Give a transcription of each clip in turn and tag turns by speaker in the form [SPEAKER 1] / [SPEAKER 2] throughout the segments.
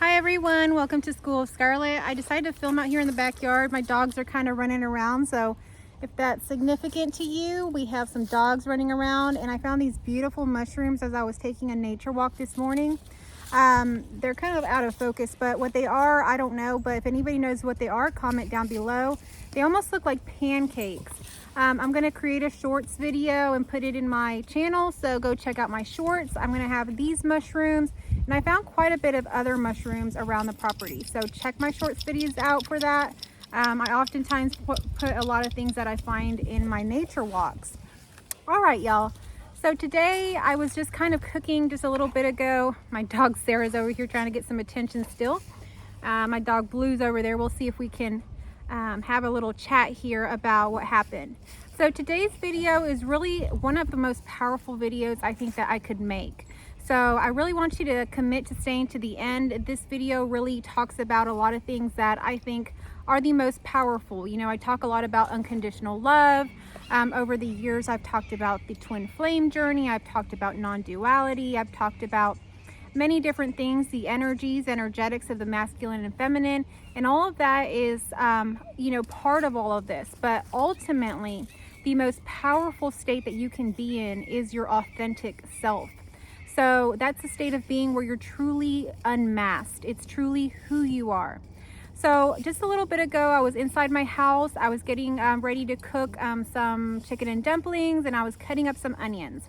[SPEAKER 1] Hi everyone, welcome to School of Scarlett. I decided to film out here in the backyard. My dogs are kind of running around, so if that's significant to you, we have some dogs running around, and I found these beautiful mushrooms as I was taking a nature walk this morning. They're kind of out of focus, but what they are, I don't know, but if anybody knows what they are, comment down below. They almost look like pancakes. I'm going to create a shorts video and put it in my channel, so go check out my shorts. I'm going to have these mushrooms, and I found quite a bit of other mushrooms around the property, so check my shorts videos out for that. I oftentimes put a lot of things that I find in my nature walks. All right, y'all. So today I was just kind of cooking just a little bit ago. My dog Sarah's over here trying to get some attention still. My dog Blue's over there. We'll see if we can have a little chat here about what happened. So today's video is really one of the most powerful videos I think that I could make. So I really want you to commit to staying to the end. This video really talks about a lot of things that I think are the most powerful. You know, I talk a lot about unconditional love. Over the years, I've talked about the twin flame journey. I've talked about non-duality. I've talked about many different things, the energetics of the masculine and feminine, and all of that is, you know, part of all of this. But ultimately, the most powerful state that you can be in is your authentic self. So that's a state of being where you're truly unmasked. It's truly who you are. So just a little bit ago, I was inside my house. I was getting ready to cook some chicken and dumplings, and I was cutting up some onions.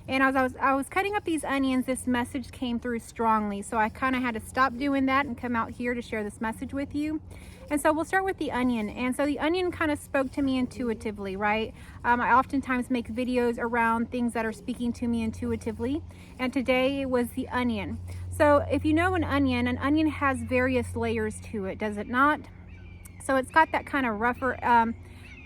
[SPEAKER 1] And as I was cutting up these onions, this message came through strongly. So I kind of had to stop doing that and come out here to share this message with you. And so we'll start with the onion. And so the onion kind of spoke to me intuitively, right? I oftentimes make videos around things that are speaking to me intuitively. And today it was the onion. So if you know an onion has various layers to it, does it not? So it's got that kind of rougher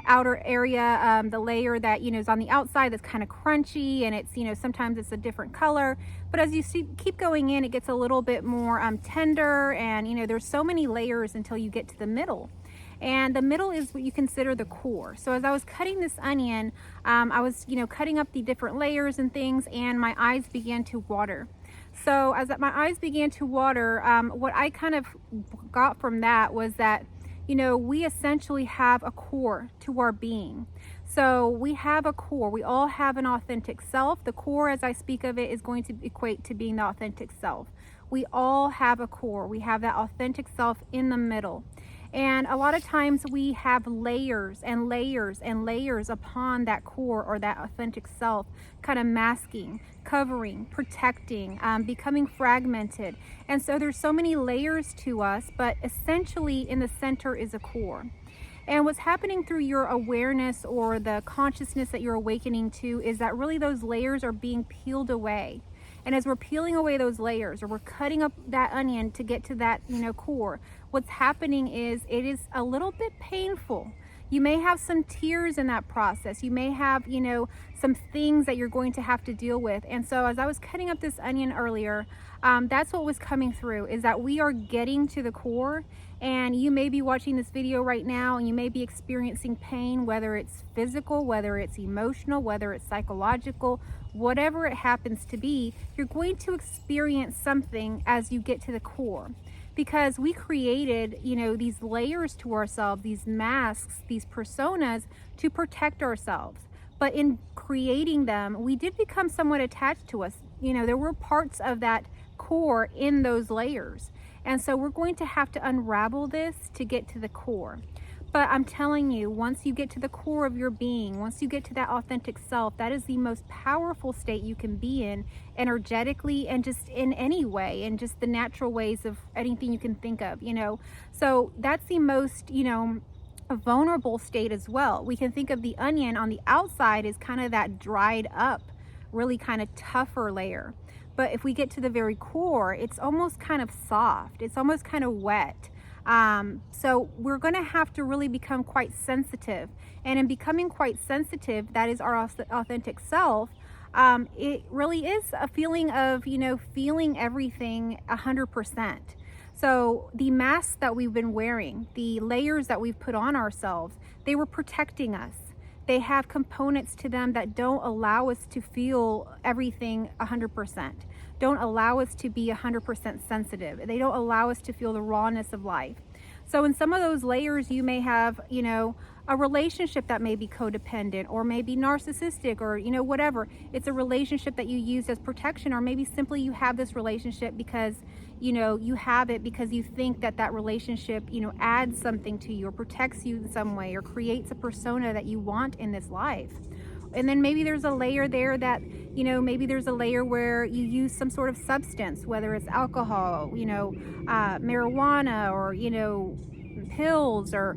[SPEAKER 1] outer area, the layer that, you know, is on the outside that's kind of crunchy, and it's, you know, sometimes it's a different color, but as you keep going in, it gets a little bit more tender, and, you know, there's so many layers until you get to the middle. And the middle is what you consider the core. So as I was cutting this onion, I was, you know, cutting up the different layers and things, and my eyes began to water. So as my eyes began to water, what I kind of got from that was that, you know, we essentially have a core to our being. So we have a core. We all have an authentic self. The core, as I speak of it, is going to equate to being the authentic self. We all have a core. We have that authentic self in the middle. And a lot of times we have layers and layers and layers upon that core or that authentic self, kind of masking, covering, protecting, becoming fragmented. And so there's so many layers to us, but essentially in the center is a core. And what's happening through your awareness or the consciousness that you're awakening to is that really those layers are being peeled away. And as we're peeling away those layers, or we're cutting up that onion to get to that, you know, core, what's happening is it is a little bit painful. You may have some tears in that process. You may have, you know, some things that you're going to have to deal with. And so as I was cutting up this onion earlier, that's what was coming through, is that we are getting to the core. And you may be watching this video right now and you may be experiencing pain, whether it's physical, whether it's emotional, whether it's psychological, whatever it happens to be, you're going to experience something as you get to the core. Because we created, you know, these layers to ourselves, these masks, these personas to protect ourselves. But in creating them, we did become somewhat attached to us. You know, there were parts of that core in those layers. And so we're going to have to unravel this to get to the core. But I'm telling you, once you get to the core of your being, once you get to that authentic self, that is the most powerful state you can be in energetically and just in any way, and just the natural ways of anything you can think of, you know. So that's the most, you know, a vulnerable state as well. We can think of the onion on the outside as kind of that dried up, really kind of tougher layer. But if we get to the very core, it's almost kind of soft. It's almost kind of wet. So we're going to have to really become quite sensitive. And in becoming quite sensitive, that is our authentic self. It really is a feeling of, you know, feeling everything 100%. So the masks that we've been wearing, the layers that we've put on ourselves, they were protecting us. They have components to them that don't allow us to feel everything 100%. don't allow us to be 100% sensitive. They don't allow us to feel the rawness of life. So in some of those layers, you may have, a relationship that may be codependent or maybe narcissistic, or, whatever. It's a relationship that you use as protection, or maybe simply you have this relationship because, you have it because you think that that relationship, adds something to you or protects you in some way or creates a persona that you want in this life. And then maybe there's a layer there that, maybe there's a layer where you use some sort of substance, whether it's alcohol, marijuana, or, pills, or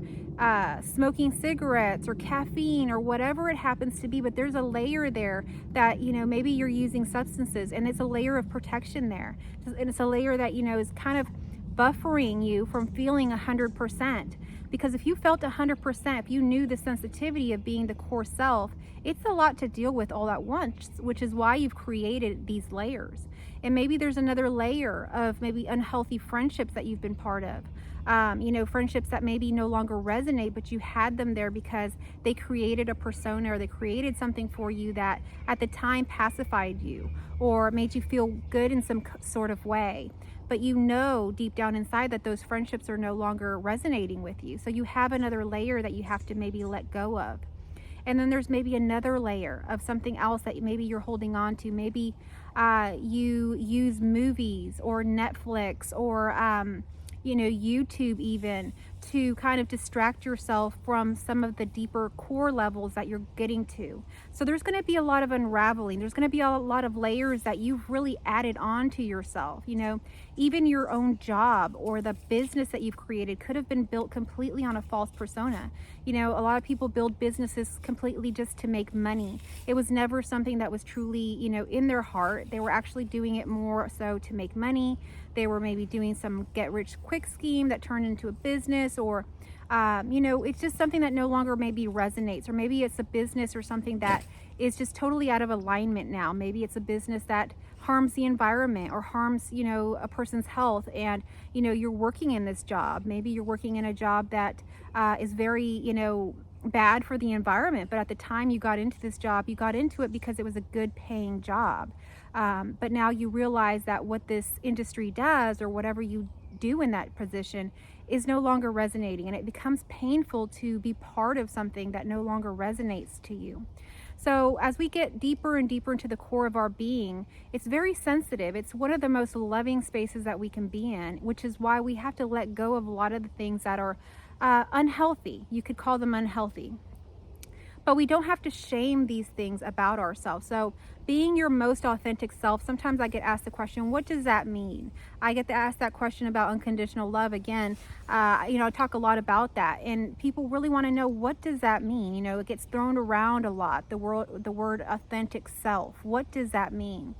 [SPEAKER 1] smoking cigarettes, or caffeine, or whatever it happens to be. But there's a layer there that, maybe you're using substances, and it's a layer of protection there. And it's a layer that, is kind of buffering you from feeling 100%. Because if you felt 100%, if you knew the sensitivity of being the core self, it's a lot to deal with all at once, which is why you've created these layers. And maybe there's another layer of maybe unhealthy friendships that you've been part of. Friendships that maybe no longer resonate, but you had them there because they created a persona, or they created something for you that at the time pacified you or made you feel good in some sort of way. But deep down inside that those friendships are no longer resonating with you. So you have another layer that you have to maybe let go of. And then there's maybe another layer of something else that maybe you're holding on to. Maybe you use movies or Netflix or YouTube even to kind of distract yourself from some of the deeper core levels that you're getting to. So there's going to be a lot of unraveling. There's going to be a lot of layers that you've really added on to yourself. Even your own job or the business that you've created could have been built completely on a false persona. A lot of people build businesses completely just to make money. It was never something that was truly, in their heart. They were actually doing it more so to make money. They were maybe doing some get-rich-quick scheme that turned into a business, or, it's just something that no longer maybe resonates, or maybe it's a business or something that is just totally out of alignment now. Maybe it's a business that harms the environment or harms, a person's health, and, you're working in this job. Maybe you're working in a job that is very, bad for the environment, but at the time you got into this job, you got into it because it was a good paying job. But now you realize that what this industry does, or whatever you do in that position, is no longer resonating, and it becomes painful to be part of something that no longer resonates to you. So as we get deeper and deeper into the core of our being, it's very sensitive. It's one of the most loving spaces that we can be in, which is why we have to let go of a lot of the things that are unhealthy. You could call them unhealthy. But we don't have to shame these things about ourselves. So being your most authentic self, sometimes I get asked the question, what does that mean? I get to ask that question about unconditional love again. I talk a lot about that, and people really want to know, what does that mean? It gets thrown around a lot, the word authentic self. What does that mean?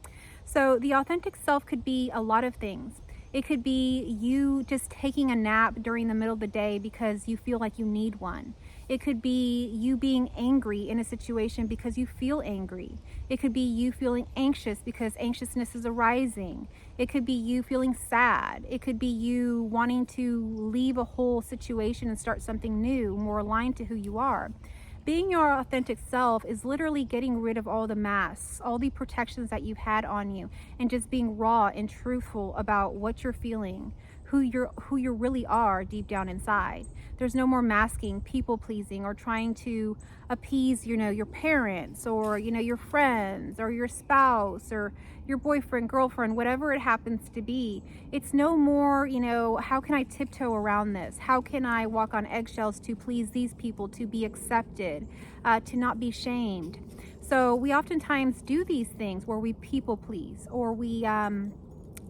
[SPEAKER 1] So the authentic self could be a lot of things. It could be you just taking a nap during the middle of the day because you feel like you need one. It could be you being angry in a situation because you feel angry. It could be you feeling anxious because anxiousness is arising. It could be you feeling sad. It could be you wanting to leave a whole situation and start something new, more aligned to who you are. Being your authentic self is literally getting rid of all the masks, all the protections that you've had on you, and just being raw and truthful about what you're feeling, who you really are deep down inside. There's no more masking, people pleasing, or trying to appease, your parents, or, your friends, or your spouse, or your boyfriend, girlfriend, whatever it happens to be. It's no more, how can I tiptoe around this? How can I walk on eggshells to please these people, to be accepted, to not be shamed? So we oftentimes do these things where we people please, or we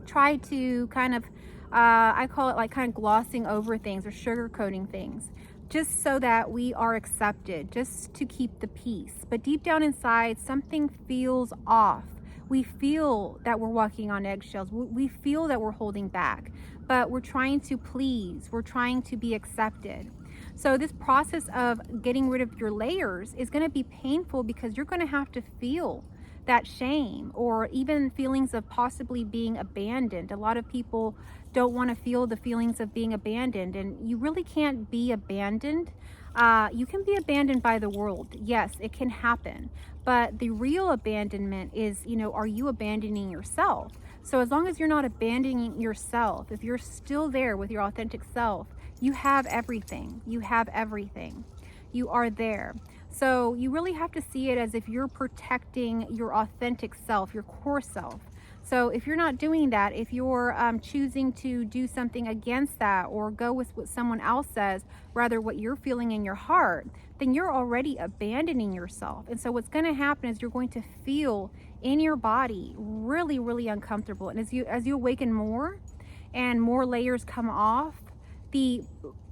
[SPEAKER 1] try to kind of, I call it like kind of glossing over things or sugarcoating things, just so that we are accepted, just to keep the peace. But deep down inside, something feels off. We feel that we're walking on eggshells. We feel that we're holding back, but we're trying to please. We're trying to be accepted. So this process of getting rid of your layers is going to be painful, because you're going to have to feel that shame, or even feelings of possibly being abandoned. A lot of people don't want to feel the feelings of being abandoned, and you really can't be abandoned. You can be abandoned by the world. Yes, it can happen. But the real abandonment is, are you abandoning yourself? So as long as you're not abandoning yourself, if you're still there with your authentic self, you have everything. You have everything. You are there. So you really have to see it as if you're protecting your authentic self, your core self. So if you're not doing that, if you're choosing to do something against that or go with what someone else says, rather what you're feeling in your heart, then you're already abandoning yourself. And so what's going to happen is you're going to feel in your body really, really uncomfortable. And as you awaken more and more layers come off, the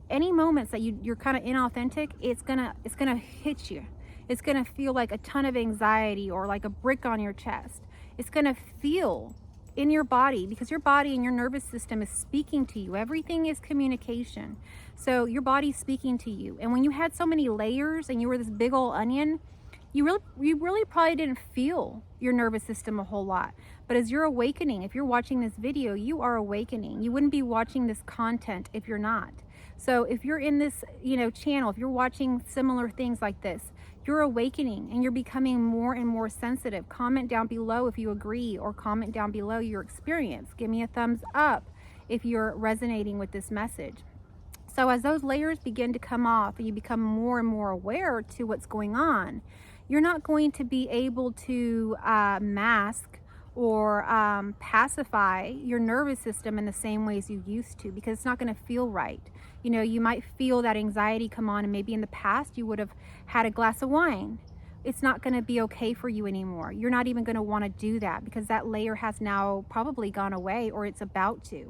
[SPEAKER 1] any moments that you're kind of inauthentic, it's gonna hit you. It's gonna feel like a ton of anxiety or like a brick on your chest. It's gonna feel in your body because your body and your nervous system is speaking to you. Everything is communication. So your body's speaking to you. And when you had so many layers and you were this big old onion, you really probably didn't feel your nervous system a whole lot. But as you're awakening, if you're watching this video, you are awakening. You wouldn't be watching this content if you're not. So if you're in this, channel, if you're watching similar things like this, you're awakening and you're becoming more and more sensitive. Comment down below if you agree, or comment down below your experience. Give me a thumbs up if you're resonating with this message. So as those layers begin to come off and you become more and more aware to what's going on, you're not going to be able to mask or pacify your nervous system in the same ways you used to, because it's not going to feel right. You might feel that anxiety come on, and maybe in the past you would have had a glass of wine. It's not going to be okay for you anymore. You're not even going to want to do that because that layer has now probably gone away, or it's about to.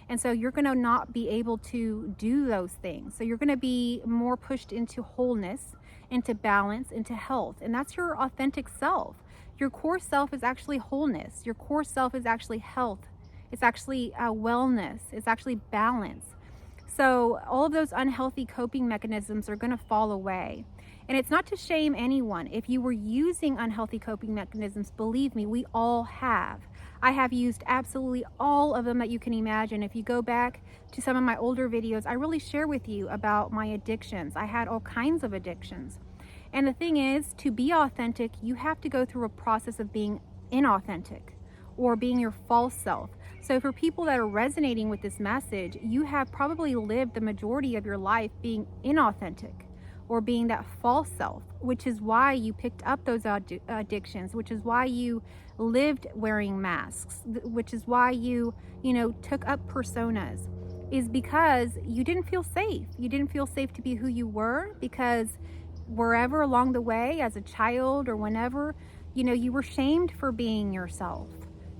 [SPEAKER 1] And so you're going to not be able to do those things. So you're going to be more pushed into wholeness, into balance, into health. And that's your authentic self. Your core self is actually wholeness. Your core self is actually health. It's actually wellness. It's actually balance. So all of those unhealthy coping mechanisms are going to fall away. And it's not to shame anyone. If you were using unhealthy coping mechanisms, believe me, we all have. I have used absolutely all of them that you can imagine. If you go back to some of my older videos, I really share with you about my addictions. I had all kinds of addictions. And the thing is, to be authentic, you have to go through a process of being inauthentic or being your false self. So for people that are resonating with this message, you have probably lived the majority of your life being inauthentic or being that false self, which is why you picked up those addictions, which is why you lived wearing masks, which is why you took up personas, is because you didn't feel safe. You didn't feel safe to be who you were, because wherever along the way as a child or whenever, you were shamed for being yourself.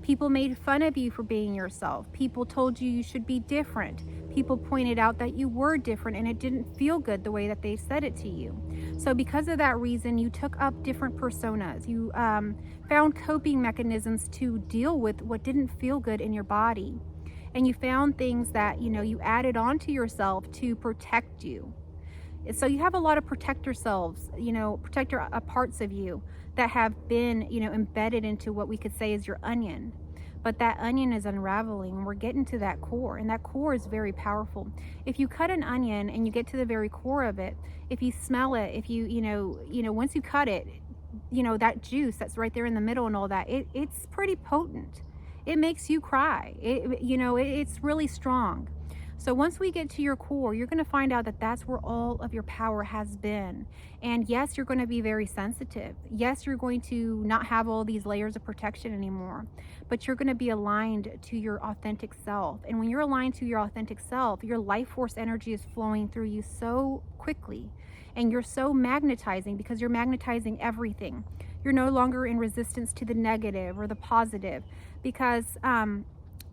[SPEAKER 1] People made fun of you for being yourself. People told you you should be different. People pointed out that you were different and it didn't feel good the way that they said it to you. So because of that reason, you took up different personas. You found coping mechanisms to deal with what didn't feel good in your body. And you found things that, you added onto yourself to protect you. So you have a lot of protector selves, protector parts of you that have been, embedded into what we could say is your onion. But that onion is unraveling, and we're getting to that core, and that core is very powerful. If you cut an onion and you get to the very core of it, if you smell it, if you, once you cut it, that juice that's right there in the middle and all that, it's pretty potent. It makes you cry. It's really strong. So once we get to your core, you're going to find out that that's where all of your power has been. And yes, you're going to be very sensitive. Yes, you're going to not have all these layers of protection anymore, but you're going to be aligned to your authentic self. And when you're aligned to your authentic self, your life force energy is flowing through you so quickly, and you're so magnetizing because you're magnetizing everything. You're no longer in resistance to the negative or the positive, because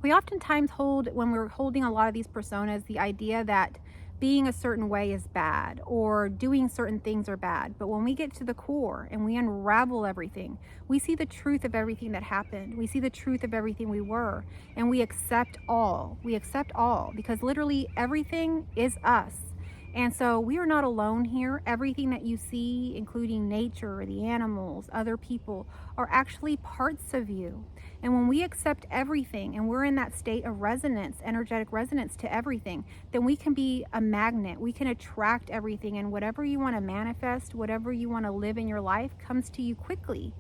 [SPEAKER 1] we oftentimes hold, when we're holding a lot of these personas, the idea that being a certain way is bad or doing certain things are bad. But when we get to the core and we unravel everything, we see the truth of everything that happened. We see the truth of everything we were, and we accept all. We accept all, because literally everything is us. And so we are not alone here. Everything that you see, including nature, the animals, other people, are actually parts of you. And when we accept everything and we're in that state of resonance, energetic resonance to everything, then we can be a magnet. We can attract everything, and whatever you want to manifest, whatever you want to live in your life comes to you quickly.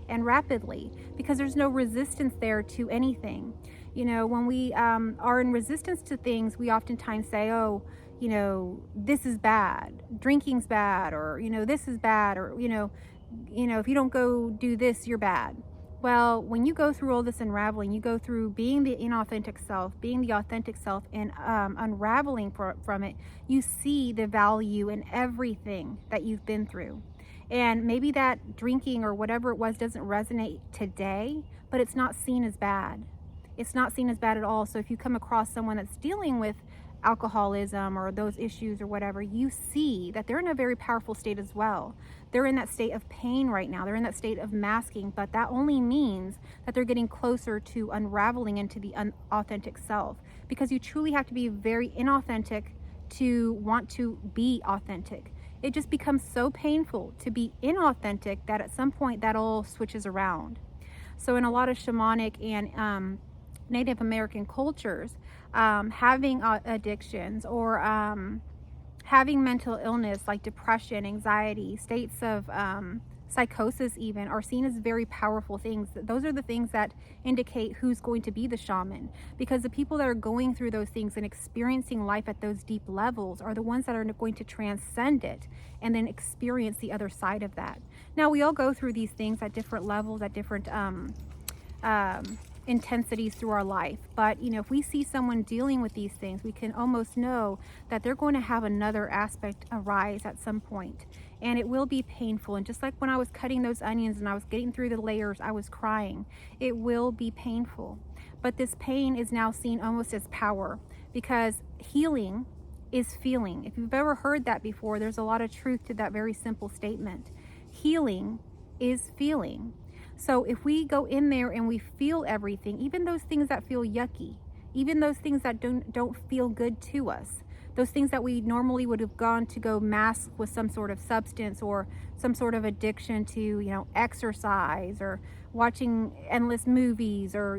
[SPEAKER 1] and rapidly, because there's no resistance there to anything. You know, when we are in resistance to things, we oftentimes say, oh, you know, this is bad, drinking's bad, or, you know, this is bad, or, if you don't go do this, you're bad. Well, when you go through all this unraveling, you go through being the inauthentic self, being the authentic self, and unraveling from it, you see the value in everything that you've been through. And maybe that drinking or whatever it was doesn't resonate today, but it's not seen as bad. It's not seen as bad at all. So if you come across someone that's dealing with alcoholism or those issues or whatever, you see that they're in a very powerful state as well. They're in that state of pain right now. They're in that state of masking, but that only means that they're getting closer to unraveling into the authentic self, because you truly have to be very inauthentic to want to be authentic. It just becomes so painful to be inauthentic that at some point that all switches around. So in a lot of shamanic and Native American cultures, having addictions or having mental illness like depression, anxiety, states of psychosis even, are seen as very powerful things. Those are the things that indicate who's going to be the shaman, because the people that are going through those things and experiencing life at those deep levels are the ones that are going to transcend it and then experience the other side of that. Now, we all go through these things at different levels, at different intensities through our life, but if we see someone dealing with these things, we can almost know that they're going to have another aspect arise at some point, and it will be painful. And just like when I was cutting those onions and I was getting through the layers, I was crying. It will be painful, but this pain is now seen almost as power, because healing is feeling. If you've ever heard that before, there's a lot of truth to that very simple statement. Healing is feeling. So if we go in there and we feel everything, even those things that feel yucky, even those things that don't feel good to us, those things that we normally would have gone to go mask with some sort of substance or some sort of addiction to, exercise or watching endless movies or,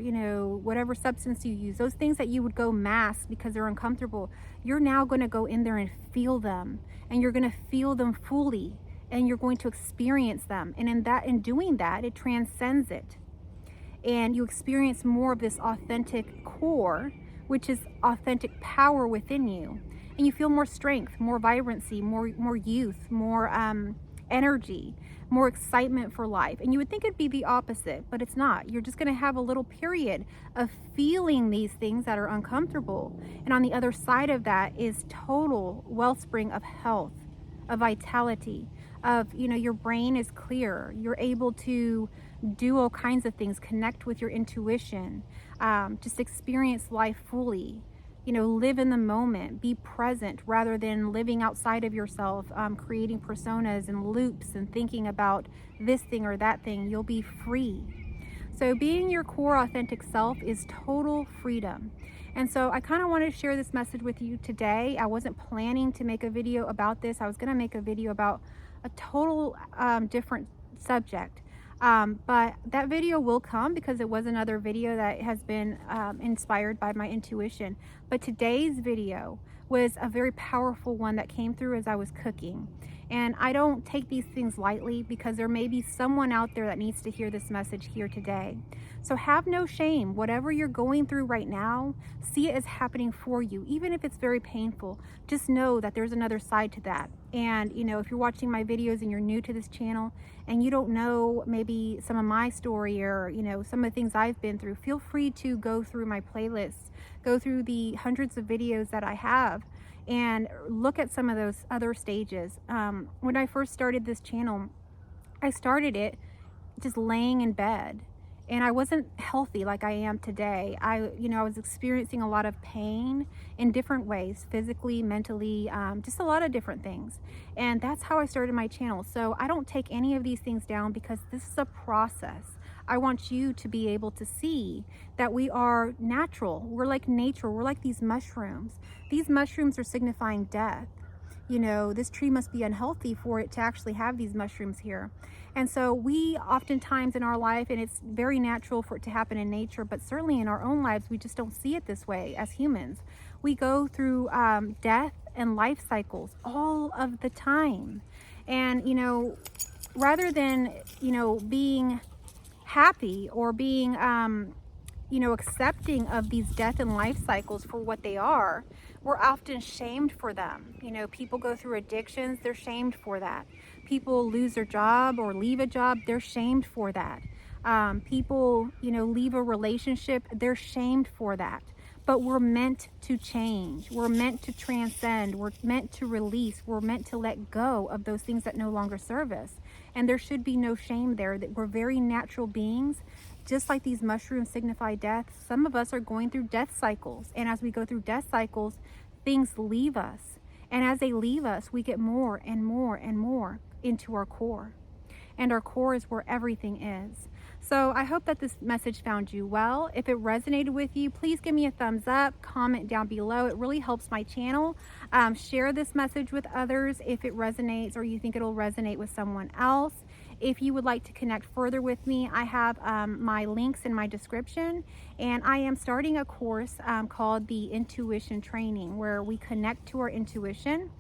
[SPEAKER 1] whatever substance you use, those things that you would go mask because they're uncomfortable, you're now going to go in there and feel them, and you're going to feel them fully, and you're going to experience them. And in doing that, it transcends it. And you experience more of this authentic core, which is authentic power within you. And you feel more strength, more vibrancy, more youth, more energy, more excitement for life. And you would think it'd be the opposite, but it's not. You're just going to have a little period of feeling these things that are uncomfortable. And on the other side of that is total wellspring of health, of vitality, of, your brain is clear. You're able to do all kinds of things, connect with your intuition, just experience life fully, live in the moment, be present rather than living outside of yourself, creating personas and loops and thinking about this thing or that thing. You'll be free. So being your core authentic self is total freedom. And so I kind of wanted to share this message with you today. I wasn't planning to make a video about this. I was going to make a video about a total different subject. But that video will come because it was another video that has been inspired by my intuition. But today's video was a very powerful one that came through as I was cooking. And I don't take these things lightly, because there may be someone out there that needs to hear this message here today. So have no shame. Whatever you're going through right now, see it as happening for you. Even if it's very painful, just know that there's another side to that. And, if you're watching my videos and you're new to this channel and you don't know maybe some of my story or, some of the things I've been through, feel free to go through my playlists, go through the hundreds of videos that I have, and look at some of those other stages. When I first started this channel, I started it just laying in bed, and I wasn't healthy like I am today. I was experiencing a lot of pain in different ways, physically, mentally, just a lot of different things. And that's how I started my channel. So I don't take any of these things down, because this is a process. I want you to be able to see that we are natural. We're like nature. We're like these mushrooms. These mushrooms are signifying death. This tree must be unhealthy for it to actually have these mushrooms here. And so we oftentimes in our life, and it's very natural for it to happen in nature, but certainly in our own lives, we just don't see it this way as humans. We go through death and life cycles all of the time. And, rather than, being happy or being, you know, accepting of these death and life cycles for what they are, we're often shamed for them. You know, people go through addictions, they're shamed for that. People lose their job or leave a job, they're shamed for that. People, you know, leave a relationship, they're shamed for that. But we're meant to change. We're meant to transcend. We're meant to release. We're meant to let go of those things that no longer serve us. And there should be no shame there, that we're very natural beings. Just like these mushrooms signify death, some of us are going through death cycles. And as we go through death cycles, things leave us. And as they leave us, we get more and more and more into our core. And our core is where everything is. So I hope that this message found you well. If it resonated with you, please give me a thumbs up, comment down below. It really helps my channel. Share this message with others if it resonates or you think it'll resonate with someone else. If you would like to connect further with me, I have my links in my description, and I am starting a course called the Intuition Training, where we connect to our intuition.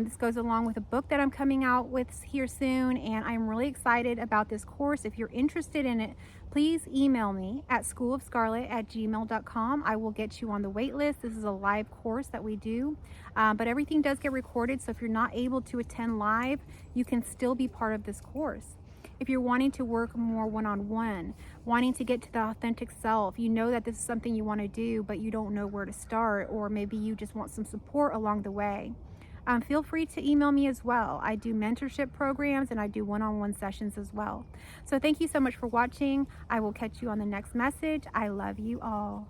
[SPEAKER 1] This goes along with a book that I'm coming out with here soon, and I'm really excited about this course. If you're interested in it, please email me at schoolofscarlett@gmail.com. I will get you on the wait list. This is a live course that we do, but everything does get recorded, so if you're not able to attend live, you can still be part of this course. If you're wanting to work more one-on-one, wanting to get to the authentic self, you know that this is something you want to do, but you don't know where to start, or maybe you just want some support along the way, feel free to email me as well. I do mentorship programs and I do one-on-one sessions as well. So thank you so much for watching. I will catch you on the next message. I love you all.